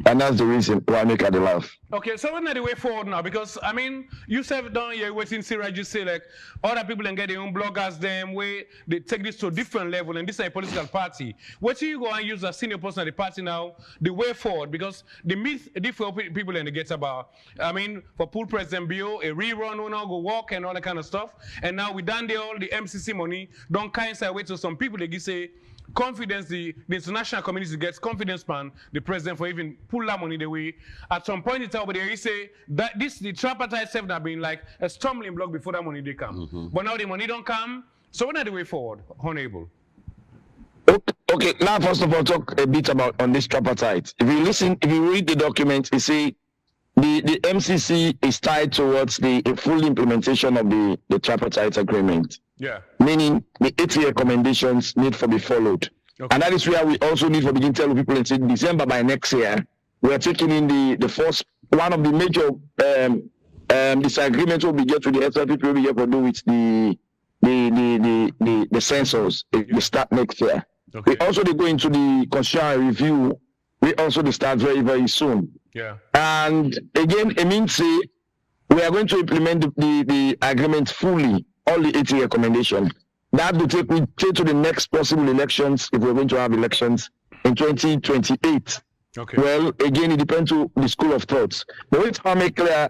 And that's the reason why I make her laugh. Okay, so we're the way forward now because I mean you said down here waiting Siraj, you say like other people and get their own bloggers them way they take this to a different level and this is a political party. What do you go and use as senior person of the party now, the way forward because the myth different people and they get about I mean for pool president bill, a rerun will now go walk and all that kind of stuff. And now we done all the MCC money, don't kind of way to some people they say confidence the international community gets confidence man the president for even pull that money the way at some point in time but they say that this the tripartite self that been like a stumbling block before that money they come but now the money don't come so what are the way forward honorable. Okay, now first of all talk a bit about on this tripartite. If you read the document you see the MCC is tied towards the full implementation of the tripartite agreement. Yeah. Meaning the 8 recommendations need to be followed. Okay. And that is where we also need to begin telling people in December by next year, we are taking in the first, one of the major disagreements will be get to the SRP will be here to do with the censors. They start next year. Okay. We also go into the constitutional review. We also start very, very soon. Yeah. And again, it means we are going to implement the agreement fully, all the 80 recommendations. That will take to the next possible elections, if we're going to have elections in 2028. Okay. Well, again, it depends on the school of thoughts. But what I make clear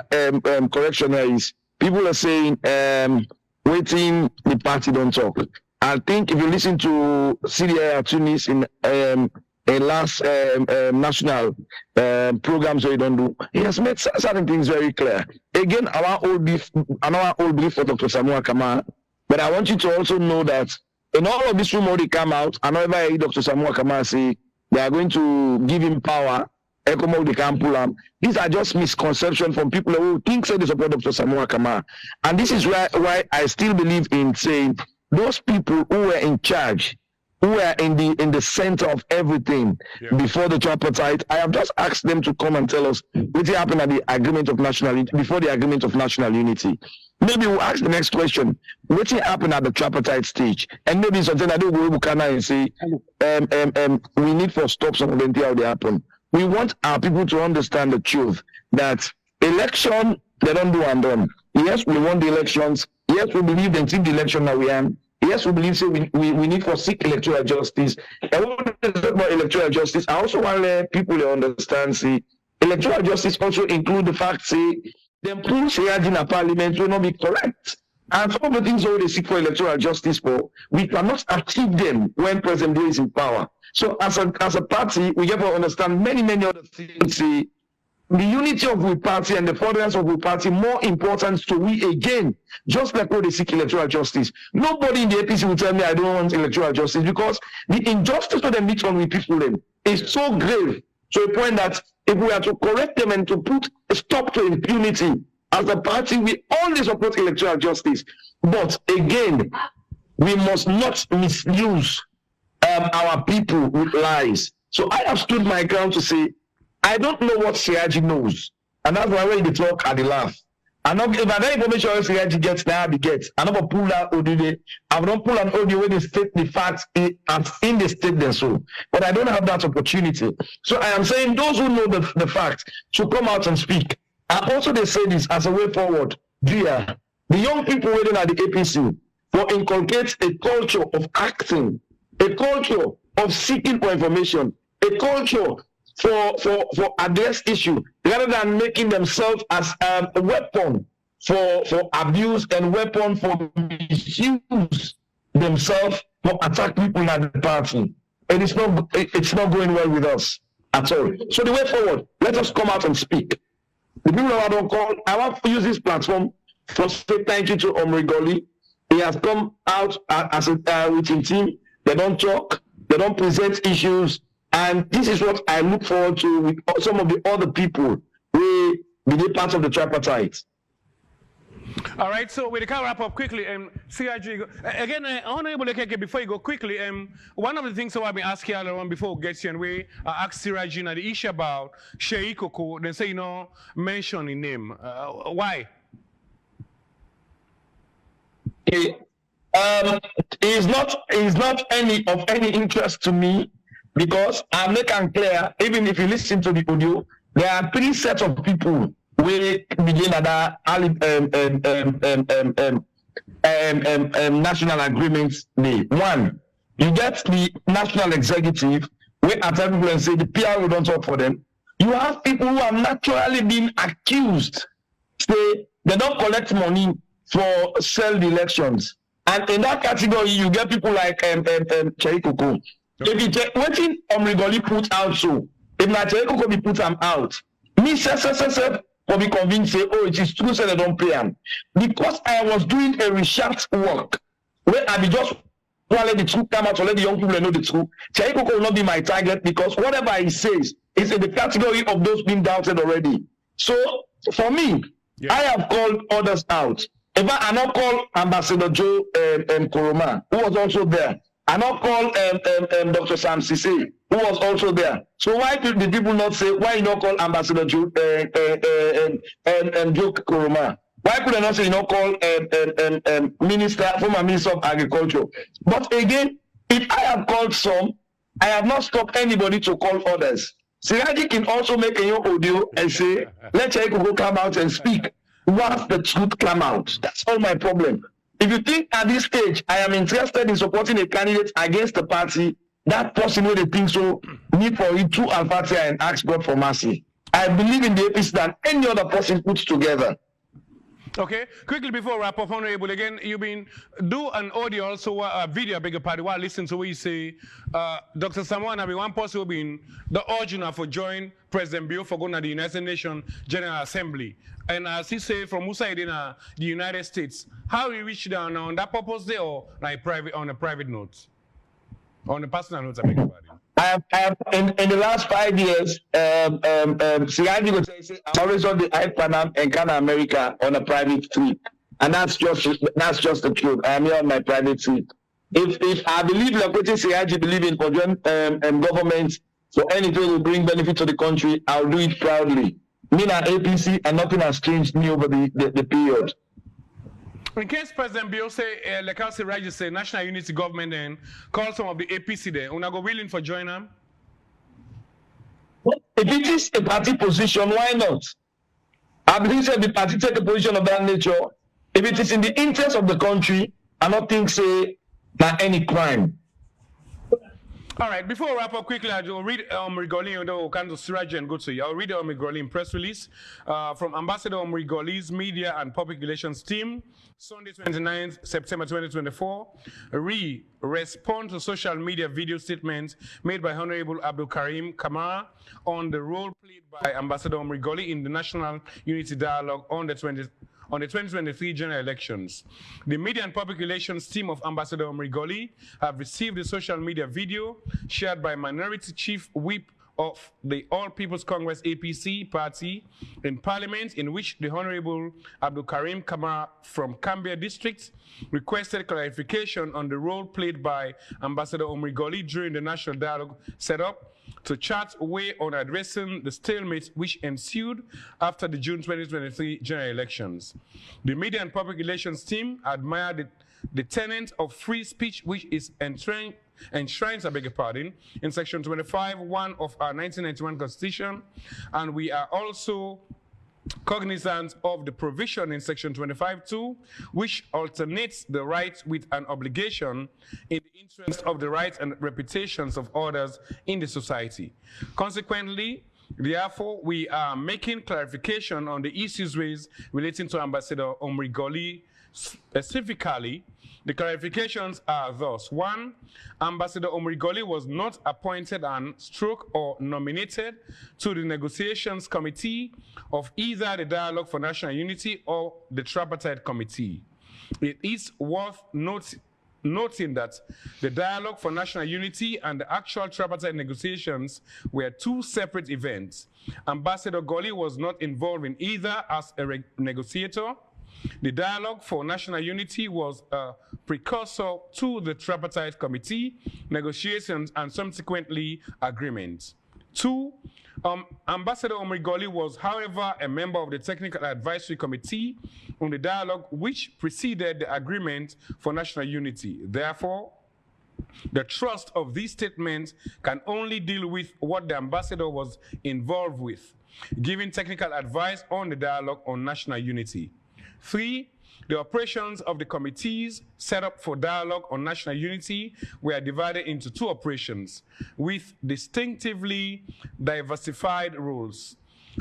correction here is people are saying, waiting, the party don't talk. I think if you listen to CDI Tunis in last national programs that you don't do, he has made certain things very clear. Again, our old belief for Dr. Samuel Kamara, but I want you to also know that in all of this rumor they come out, and whenever I hear Dr. Samuel Kamara say they are going to give him power, Ecomo they can pull him. These are just misconceptions from people who think they support Dr. Samuel Kamara. And this is why I still believe in saying those people who were in charge, who were in the center of everything before the tripartite, I have just asked them to come and tell us what happened at the agreement of national before the agreement of national unity. Maybe we'll ask the next question: what happened at the tripartite stage? And maybe something I do go to and say, we need to stop some of them how they happen. We want our people to understand the truth that election they don't do and done. Yes, we want the elections. Yes, we believe they take the election that we have. Yes, we believe so. We need to seek electoral justice. And when we talk about electoral justice, I also want people to understand, see, electoral justice also include the fact, say, them pull Siraji in a parliament will not be correct. And some of the things that they seek for electoral justice for, we cannot achieve them when President Buhari is in power. So as a party, we have to understand many other things, see, the unity of we party and the furtherance of we party more important to we again, just like when they seek electoral justice. Nobody in the APC will tell me I don't want electoral justice, because the injustice to them on we people them is so grave to a point that if we are to correct them and to put a stop to impunity, as a party, we only support electoral justice. But again, we must not misuse our people with lies. So I have stood my ground to say, I don't know what Siraji knows. And that's why when they talk, I laugh. And if I don't information Siraji gets, now they get. I'm not pull that audio. I don't pull an audio when they state the facts as in the state then so. But I don't have that opportunity. So I am saying those who know the facts should come out and speak. And also they say this as a way forward. Dear, the young people waiting at the APC will inculcate a culture of acting, a culture of seeking for information, a culture for address issue, rather than making themselves as a weapon for abuse and weapon for misuse themselves for attack people at the party. And it's not going well with us at all. So the way forward, let us come out and speak. The people that I don't call, I want to use this platform for say thank you to Omrigoli. He has come out as with his team. They don't talk, they don't present issues, and this is what I look forward to with some of the other people who be part of the tripartite. All right, so we can wrap up quickly. CIG, again, Honorable Lekeke, before you go quickly, one of the things that I've been asking everyone before we get you, and we asked Siraji the issue about Sheikh Koko, they say, mention his name. Why? It's not any interest to me, because I make it clear, even if you listen to the audio, there are 3 sets of people we begin at that national agreements day. One, you get the national executive, where at people and say the PR will don't talk for them. You have people who are naturally being accused, say they don't collect money for sell the elections. And in that category, you get people like Cherry Coco. If you take what Omrigoli put out, so if not Cherry Coco be put them out, me say for be convinced, say, oh, it is true, say they don't pay him. Because I was doing a research work where I be just want to let the truth come out, to let the young people know the truth. Cherry Coco will not be my target, because whatever he says is in the category of those being doubted already. So for me, I have called others out. If I not call Ambassador Joe Koroma, who was also there. I not call Dr. Sam Sisi, who was also there. So why did the people not say, why you not call Ambassador Joe Joe Koroma? Why could I not say you not call former Minister of Agriculture? But again, if I have called some, I have not stopped anybody to call others. Siraji can also make a new audio and say, let Cheriko come out and speak. Once the truth come out, that's all my problem. If you think at this stage I am interested in supporting a candidate against the party, that person will think so, need for it to Al-Fatiha and ask God for mercy. I believe in the APC than any other person put together. Okay, quickly before wrap up, Honorable, again, you've been do an audio, also a video, I beg your pardon, while listening to what you say, Dr. Samuel, I mean, one person who been the original for joining President Bio for going to the United Nations General Assembly. And as he say from Musa in the United States, how we reach down on that purpose there, or like on a private note? On a personal note, I beg your pardon. I have in the last 5 years, Siraji would say, I always on the Panam and Ghana America on a private trip. And that's just the truth. I am here on my private trip. If I believe like what Siraji believe in for government, for anything will bring benefit to the country, I'll do it proudly. Me and APC, and nothing has changed me over the period. In case President Bio say, like I say, Raji say, National Unity Government then call some of the APC there, una go willing for join them? If it is a party position, why not? I believe that the party take a position of that nature. If it is in the interest of the country, I don't think say not any crime. All right, before we wrap up quickly, I'll read Rigoli, although Kanto Siraj and go to you. I'll read the Rigoli press release from Ambassador Rigoli's Media and Public Relations Team, Sunday 29th September 2024. Respond to social media video statements made by Honorable Abdul Karim Kamara on the role played by Ambassador Rigoli in the National Unity Dialogue on the 2023 general elections. The Media and Public Relations team of Ambassador Rigoli have received the social media video shared by Minority Chief Whip of the All People's Congress APC party in Parliament, in which the Honorable Abdul Karim Kamara from Cambia District requested clarification on the role played by Ambassador Rigoli during the national dialogue set up to chart a way on addressing the stalemate which ensued after the June 2023 general elections. The Media and Public Relations team admired the tenet of free speech which is enshrined, in Section 25(1) of our 1991 Constitution, and we are also cognizant of the provision in Section 25(2), which alternates the right with an obligation in the interest of the rights and reputations of others in the society. Consequently, therefore, we are making clarification on the issues raised relating to Ambassador Rigoli specifically. The clarifications are thus: 1, Ambassador Rigoli was not appointed and or nominated to the negotiations committee of either the Dialogue for National Unity or the Tripartite Committee. It is worth noting that the Dialogue for National Unity and the actual Tripartite negotiations were two separate events. Ambassador Goli was not involved in either as a negotiator. The Dialogue for National Unity was a precursor to the Tripartite Committee negotiations and subsequently agreements. 2, Ambassador Rigoli was, however, a member of the Technical Advisory Committee on the Dialogue which preceded the Agreement for National Unity. Therefore, the thrust of these statements can only deal with what the ambassador was involved with, giving technical advice on the Dialogue on National Unity. 3, the operations of the committees set up for Dialogue on National Unity were divided into 2 operations with distinctively diversified roles.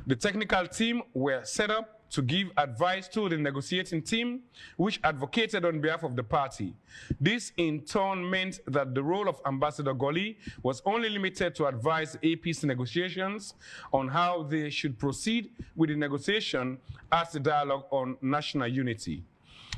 The technical team were set up to give advice to the negotiating team, which advocated on behalf of the party. This in turn meant that the role of Ambassador Goli was only limited to advise APC negotiations on how they should proceed with the negotiation as the Dialogue on National Unity.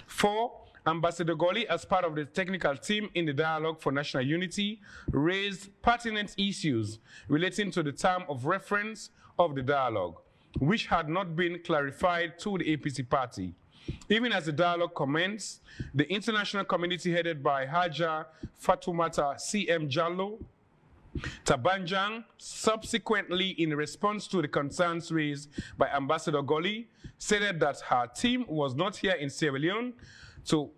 4, Ambassador Goli, as part of the technical team in the Dialogue for National Unity, raised pertinent issues relating to the term of reference of the dialogue, which had not been clarified to the APC party. Even as the dialogue commenced, the international community headed by Haja Fatoumata C.M. Jallo Tabanjang, subsequently in response to the concerns raised by Ambassador Goli, stated that her team was not here in Sierra Leone to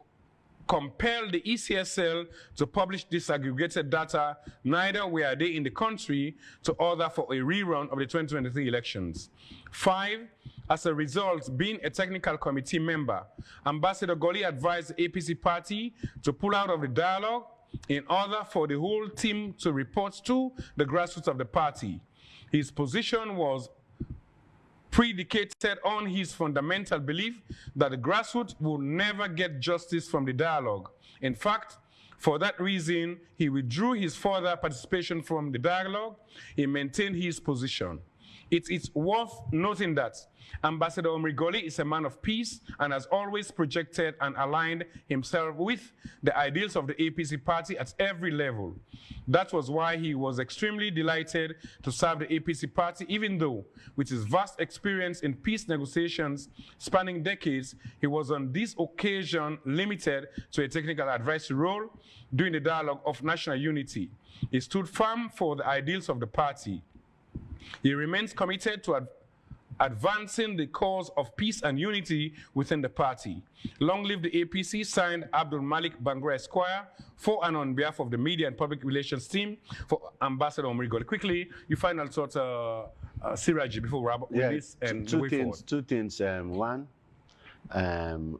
compel the ECSL to publish disaggregated data, neither were they in the country to order for a rerun of the 2023 elections. 5, as a result, being a technical committee member, Ambassador Goli advised the APC party to pull out of the dialogue in order for the whole team to report to the grassroots of the party. His position was predicated on his fundamental belief that the grassroots will never get justice from the dialogue. In fact, for that reason, he withdrew his further participation from the dialogue. He maintained his position. It is worth noting that Ambassador Rigoli is a man of peace and has always projected and aligned himself with the ideals of the APC party at every level. That was why he was extremely delighted to serve the APC party, even though, with his vast experience in peace negotiations spanning decades, he was on this occasion limited to a technical advisory role during the dialogue of national unity. He stood firm for the ideals of the party. He remains committed to advancing the cause of peace and unity within the party. Long live the APC, signed Abdul Malik Bangra Esquire, for and on behalf of the Media and Public Relations team for Ambassador Rigoli. Quickly, your final thoughts, Siraji, before we wrap up with this and two things. 1,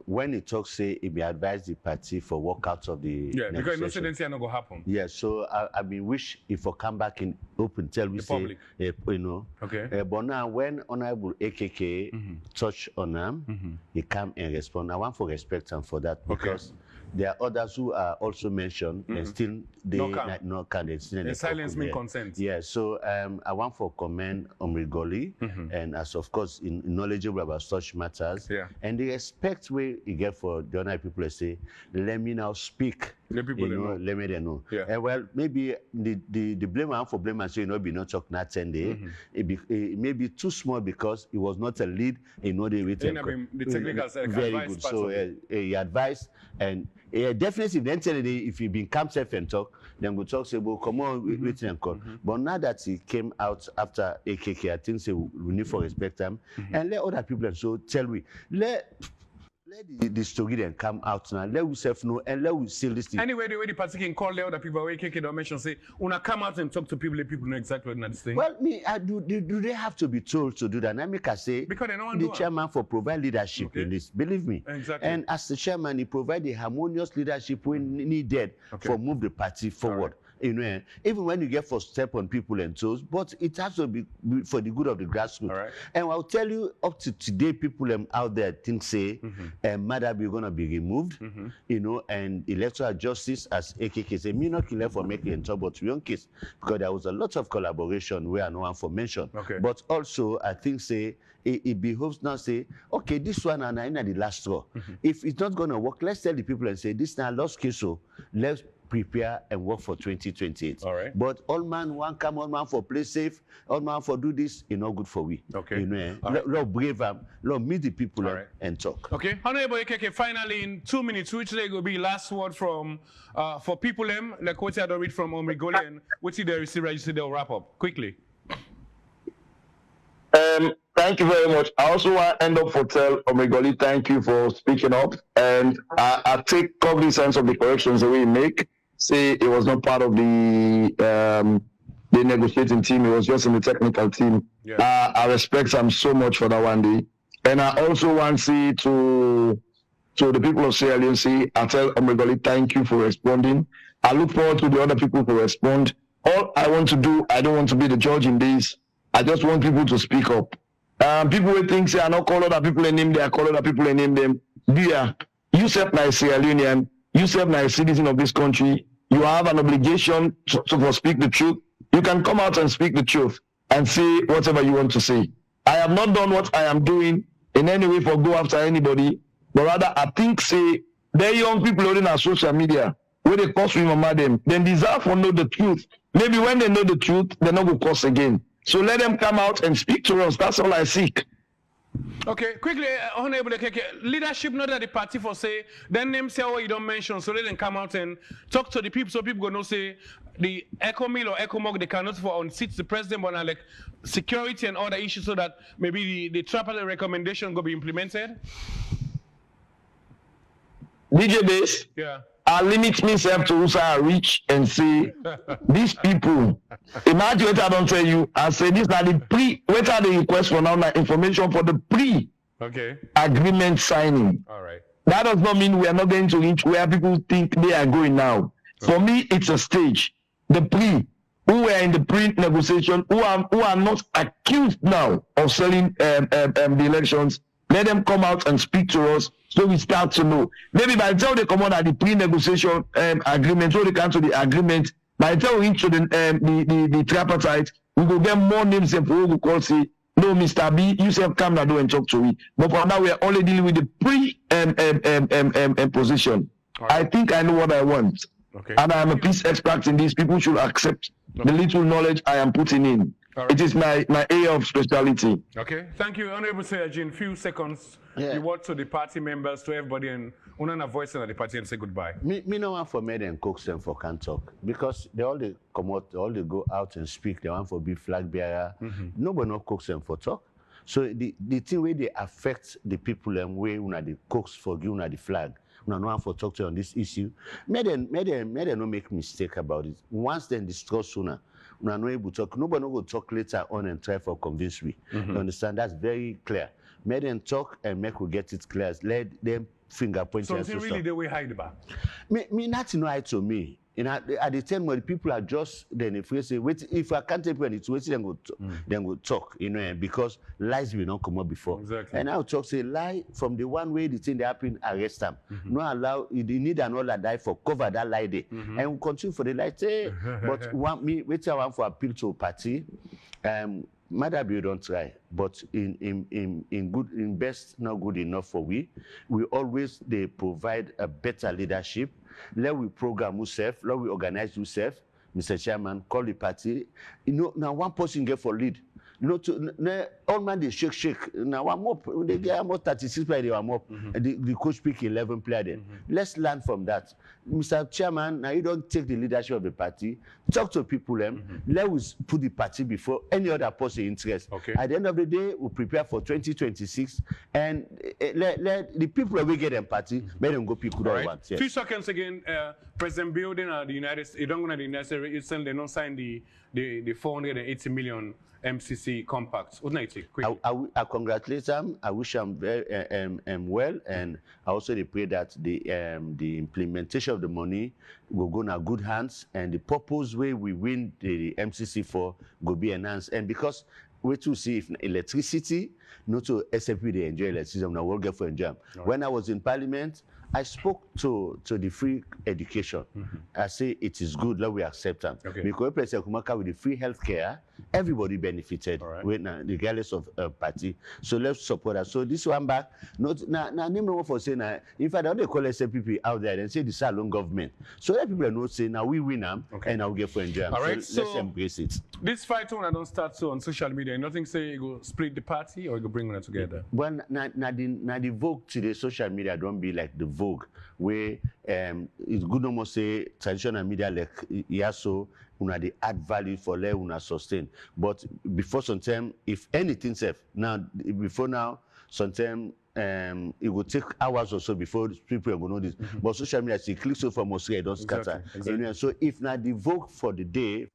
when he talks, say, he may advise the party for walkout of the because no certainty are not going to happen. Yeah, so I mean, wish if I come back in open, tell we the say, public. You know. Okay. But now, when Honorable AKK touch on him, he come and respond. I want for respect him for that because there are others who are also mentioned and still they no candidates. The silence means consent. Yeah, so I want for comment on Rigoli and as of course knowledgeable about such matters. Yeah. And the respect we get for the other people say, let me now speak. Let people know. Let me know. Yeah. And well, maybe the blame for blame and say be not talk not 10 days. It may be too small because it was not a lead. The technical side very good. So he advised and definitely then tell you if he been come safe and talk, then we'll talk say, well, come on, wait and call. But now that he came out after AKK, I think say we need to respect him and let other people. So tell we let the story then come out now. Let we self know and let we seal this thing. Anyway, the way the party can call the other people, AKK don't mention say, una come out and talk to people, let people know exactly what this thing. Well, do they have to be told to do that? And I say because they don't the chairman for provide leadership in this. Believe me. Exactly. And as the chairman, he provide the harmonious leadership we needed for move the party forward. You know, even when you get for step on people and toes, but it has to be for the good of the grassroots. And I'll tell you, up to today, people out there think say, Madabi going to be removed, you know, and electoral justice, as AKK say, me not kill for making in trouble to young kids, because there was a lot of collaboration where no one for mention. But also, I think say, it behoves now say, okay, this one and I the last straw. If it's not going to work, let's tell the people and say, this now lost case, so let's prepare and work for 2028. But all man want come, all man for play safe, all man for do this, it's not good for we. You know, Lord brave them, Lord meet the people and talk. Okay, Honorable AKK, finally in 2 minutes, which they will be last word from for people them, like what I don't read from Omrigoli and what they receive, you say they'll wrap up quickly. Thank you very much. I also want to end up for tell Omrigoli, thank you for speaking up. And I take cognizance of the corrections that we make. Say it was not part of the negotiating team, it was just in the technical team. I respect him so much for that one day. And I also want to say to the people of Sierra Leone, say, I tell Omrigoli, thank you for responding. I look forward to the other people who respond. All I want to do, I don't want to be the judge in this. I just want people to speak up. People will think, say, I don't call other people and name them, I call other people and name them. Dear, you serve like Sierra Leonean, you serve like a citizen of this country. You have an obligation to speak the truth. You can come out and speak the truth and say whatever you want to say. I have not done what I am doing in any way for go after anybody, but rather I think, say, the young people holding our social media, where they curse with mama them, then deserve to know the truth. Maybe when they know the truth, they're not going to curse again. So let them come out and speak to us. That's all I seek. Okay, quickly, Honorable AKK, leadership, not that the party for say, then name say what you don't mention, so let them come out and talk to the people, so people gonna say the Echo Mill or Echo Mog, they cannot for on seats the president, but like security and other issues, so that maybe the Tripartite recommendation will be implemented. DJ Base, I limit myself to who I reach and say, these people, imagine what I don't tell you, I say this are the what are the requests for now, information for the agreement signing. That does not mean we are not going to reach where people think they are going now. For me, it's a stage. The who were in the pre-negotiation, who are not accused now of selling the elections, let them come out and speak to us so we start to know. Maybe by the time they come out at the pre-negotiation agreement, so they cancel the agreement, by the time we into the tripartite, we will get more names and people who call say, no, Mr. B, you say come now and talk to me. But for now, we are only dealing with the position. I think I know what I want. And I am a peace expert in this. People should accept the little knowledge I am putting in. It is my area of speciality. Okay, thank you, Honorable Seyaji. In few seconds, you word to the party members, to everybody, and una voice in the party and say goodbye. Me no one for made and coax them for can't talk because they all they come out, all they go out and speak. They want for be flag bearer. Nobody no coax them for talk. So the thing where they affect the people and where una the coax for give una the flag. Una no one for talk to on this issue. May they no make mistake about it. Once then discuss sooner. We are not able to talk. Nobody will talk later on and try for convince me. You understand? That's very clear. Make them talk and make we get it clear. Let them finger point. Something really they will hide back. Me nothing right to me. You know, at the time when people are just then if we say wait, if I can't take when it's waiting, then go talk, you know, because lies will not come up before. Exactly. And now talk say lie from the one way the thing they happen, arrest them. No allow you need another die for cover that lie day. And we continue for the lie. Say, but want me wait I want for appeal to a party. Matter you don't try, but in best not good enough for we always they provide a better leadership. Let we program yourself, let we organize yourself, Mr. Chairman, call the party. You know, now one person get for lead. You know, all man they shake. Now one more, they get more 36 players, they are more. The coach pick 11 players then. Let's learn from that. Mr. Chairman, now you don't take the leadership of the party. Talk to people, let us put the party before any other person interest. Okay. At the end of the day, we prepare for 2026 and let the people that we get them party, let them go pick who they want. Yes. Few seconds again, President Biden at the United States, you don't go to the United States, they don't sign the 480 million MCC compacts. What do you think? I congratulate them. I wish them very well, and I also pray that the implementation of the money will go in good hands, and the purpose way we win the MCC for will be enhanced. And because we to see if electricity, not to SFP they enjoy electricity, now we'll get for enjoy. Right. When I was in Parliament, I spoke to the free education. I say it is good that we accept them. Okay. Because President Kumaka with the free healthcare, everybody benefited with regardless of party. So let's support us. So this one back, not now name no one for saying in fact they call SFP out there and say the Salon government. So let people know say now we win them and now we get for enjoy. All right, so let's embrace it. This fight when I don't start so on social media, nothing say you go split the party or you go bring them together. Well, now the vogue today social media don't be like the Vogue, where it's good almost say traditional media like so they add value for let una sustain. But before some time, if anything safe now before now, sometimes it will take hours or so before people will know this. But social media, see click so from Australia, don't scatter. Exactly. So if not the Vogue for the day.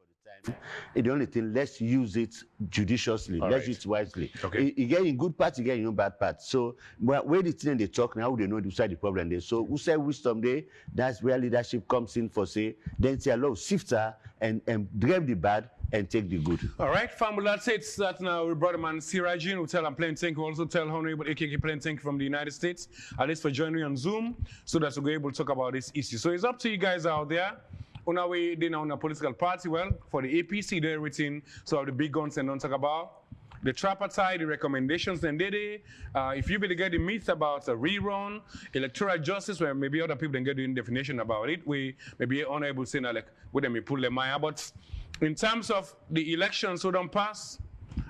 The only thing, let's use it judiciously. Let's use it wisely. Okay. You get in good part, you get in bad part. So where the thing they talk now, they know decide the problem there. So who say wisdom day? That's where leadership comes in for say. Then say allow sifter and drive the bad and take the good. All right, family. That's it. That now we brought man Sirajin who tell I'm playing thank you. Also tell Honorable AKK playing thank you from the United States. At least for joining me on Zoom, so that we're able to talk about this issue. So it's up to you guys out there. On our way, then on a political party, well, for the APC, they're written, so the big guns and don't talk about. The Tripartite, the recommendations, and if you really get the myth about a rerun, electoral justice, where maybe other people didn't get the definition about it, we may be unable to say, like, with them, we pull them out. But in terms of the elections who don't pass,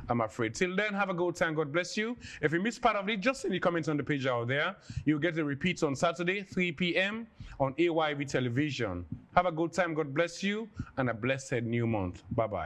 I'm afraid. Till then, have a good time. God bless you. If you missed part of it, just in the comments on the page out there. You'll get the repeats on Saturday, 3 p.m. on AYV television. Have a good time. God bless you. And a blessed new month. Bye-bye.